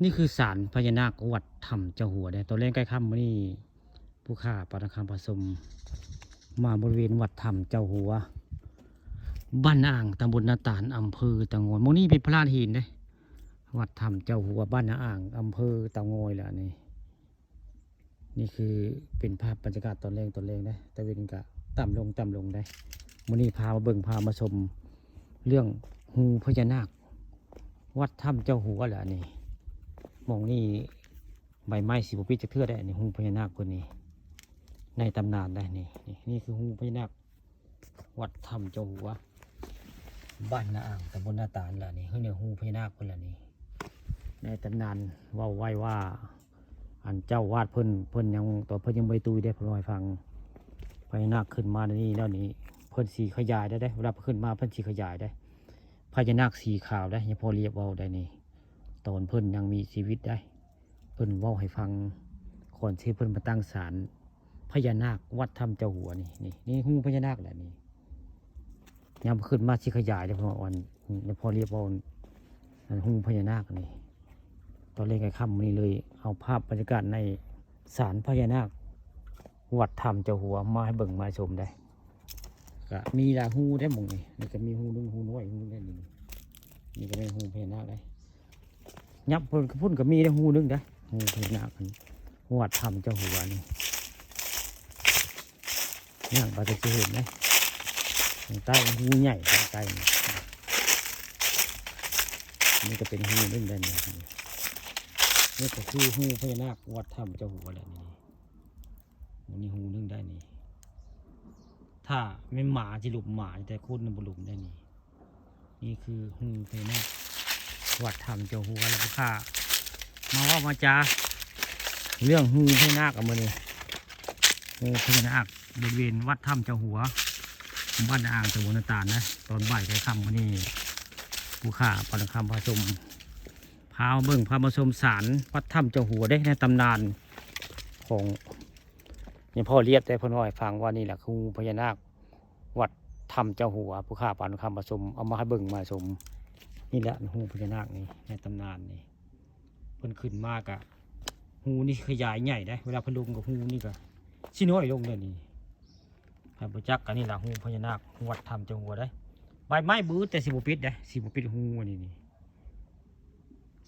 นี่คือศาลพญานาควัดถ้ำเจ้าหัวเนี่ยตัวเล่นใกล้ค่ำมื้อนี้ผู้ข่าปาฐคำผสมมาบริเวณวัดถ้ำเจ้าหัวบ้านอ่างตำบลนาตาลอำเภอตะโงอยมื้อนี้เป็นพระราชหินเด้วัดถ้ำเจ้าหัวบ้านนาอ่างอำเภอตะโงอยแหละนี่คือเป็นภาพบรรยากาศตอนแรกนะตะเวนกะต่ำลงได้มื้อนี้พามาเบิ่งพามาชมเรื่องฮูพญานาควัดถ้ำเจ้าหัวแหละนี่มองนี่ใบไม้สีบุปิจะเทื่อได้นี่ฮูพญานาคคนนี้ในตำนานได้นี่คือฮูพญานาควัดถ้ำเจ้าหัวบ้านนาอ่างตำบลนาตาลแหละนี่เฮ้ยเนี่ยฮูพญานาคคนละนี่ในตำนานว่าไว้ว่าอันเจ้าวาดเพิ่นยังตัวเพิ่นยังใบตุยได้พลอยฟังพญานาคขึ้นมาในนี่แล้วนี่เพิ่นสีขยายได้เวลาขึ้นมาเพิ่นสีขยายได้พญานาคสีขาวได้ยังพอเรียบเอาได้นี่ตอนเพิ่นยังมีชีวิตได้เพิ่นเว้าให้ฟังก่อนที่เพิ่นมาตั้งศาลพญานาควัดถ้ำเจ้าหัวนี่ฮูพญานาคแหละนี่ยามขึ้นมาสีขยายได้พออ่อนพอเรียบเอาอันฮูพญานาคนี่ตอนเล่นไก่ค่ำนี่เลยเอาภาพบรรยากาศในศาลพญานาควัดถ้ำเจ้าหัวมาให้เบิ่งมาชมได้ก็มีหลายฮูได้หมองนี่ก็มีฮูนึงฮูน้อยฮูได้นี่ก็เป็นฮูพญานาคได้ยับเพิ่นก็พุ่นก็มีได้ฮูนึงได้ฮูพญานาควัดถ้ำเจ้าหัวนี่ย่างปฏิเสธเห็นไหมทางใต้ฮูใหญ่ทางใต้นี่ก็เป็นฮูนึงได้นี่ก็คือฮูพญานาควัดถ้ำเจ้าหัวแหละนี่ฮูนึงได้นี่ถ้าไม่หมาจะหลุมหมาแต่คนบุหลุมได้นี่คือฮูพญานาควัดถ้ำเจ้าหัวแล้วก็ข้ามาว่ามาจาเรื่องฮูพญานาคกับมันนี่ฮูพญานาคบริเวณวัดถ้ำเจ้าหัวบ้านอ่างตะวันนาตาลนะตอนบ่ายใกล้ค่ำวันนี้ผู้ข่าปานคำผสมพาเบิ่งพามาชมศาลวัดถ้ำเจ้าหัวได้ในตำนานของนี่พ่อเรียบได้พ่อน้อยฟังว่านี่แหละคือพญานาควัดถ้ำเจ้าหัวผู้ข่าปานคำผสมเอามาให้เบิ่งมาชมนี่แหละฮูพญานาคนี่ในตำนานนี่เพิ่นขึ้นมากอะฮูนี่ขยายใหญ่ได้เวลาพลุงกับฮูนี่ก็ชิ้นน้อยลงเลยนี่พระบุจักกันนี่แหละฮูพญานาควัดถ้ำเจ้าหัวได้ใบไม้บื้อแต่สิบปิดได้สิบปิดฮูนี่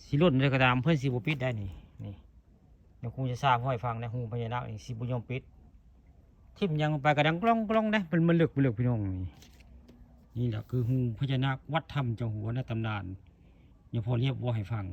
สิล่นเลยกระดามเพื่อนสิบปิดได้นี่เดี๋ยวคงจะทราบให้ฟังนะฮูพญานาคนี่สิบุยอมปิดทิ่มยังไปกระดังกล้องได้มันเลือกพี่น้องนี่แหละคือฮูพญานาควัดถ้ำเจ้าหัวในตำนานอย่าพอเรียบว่าให้ฟัง